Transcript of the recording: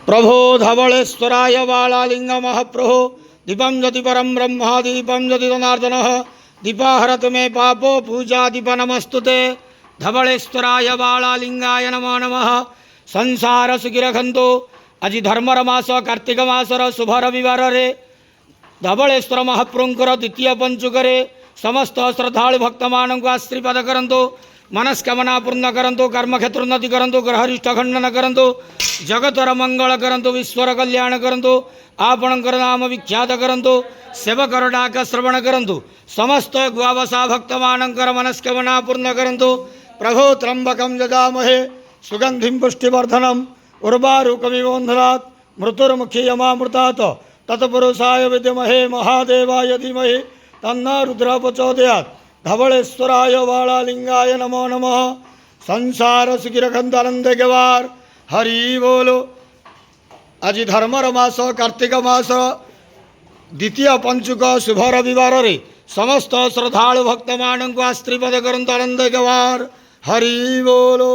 प्रभो धवलेश्वराय बालालिंग महाप्रभो दीपं ज्योति परम ब्रह्म दीपं ज्योति जनार्दन दीपाहरत मे पापो पूजा दीप नमस्तुते धवलेश्वराय बालालिंगाय नमो नमः। संसार सुखी रखंतो आज धर्मर मास कार्तिक मासर शुभ रविवार रे धवलेश्वर महाप्रभुंकर द्वितीय पंचुकरे समस्त श्रद्धालु भक्त मानक आशीर्वाद करंतु मनस्कामना पूर्ण करंतु कर्म क्षेत्र उन्नति करंतु ग्रहरिष्ठ खंडन करंतु जगतर मंगल करंतु विश्वर कल्याण करंतु आपणकर नाम विख्यात करंतु सेवकर डाक श्रवण करंतु समस्त गुआवसा भक्त मानकर मनस्कामना पूर्ण करंतु। प्रभो त्र्यंबकं यजामहे सुगंधिं पुष्टिवर्धनम् उर्वारुकमिवोन्धनात् मृत्युर्मुखीयमामृतात् तत्पुरुषाय विद्महे महादेवाय धीमहि तन्नो रुद्रः प्रचोदयात्। धवलेश्वराय बालालिंगाय नमो नमः। संसार सुखी रखंत आनंद गवार हरि बोलो। आज धर्मर मास कार्तिक मास द्वितीय पंचुक शुभ रविवार रे समस्त श्रद्धालु भक्त मानक आशीर्वाद करंत आनंद गवार हरि बोलो।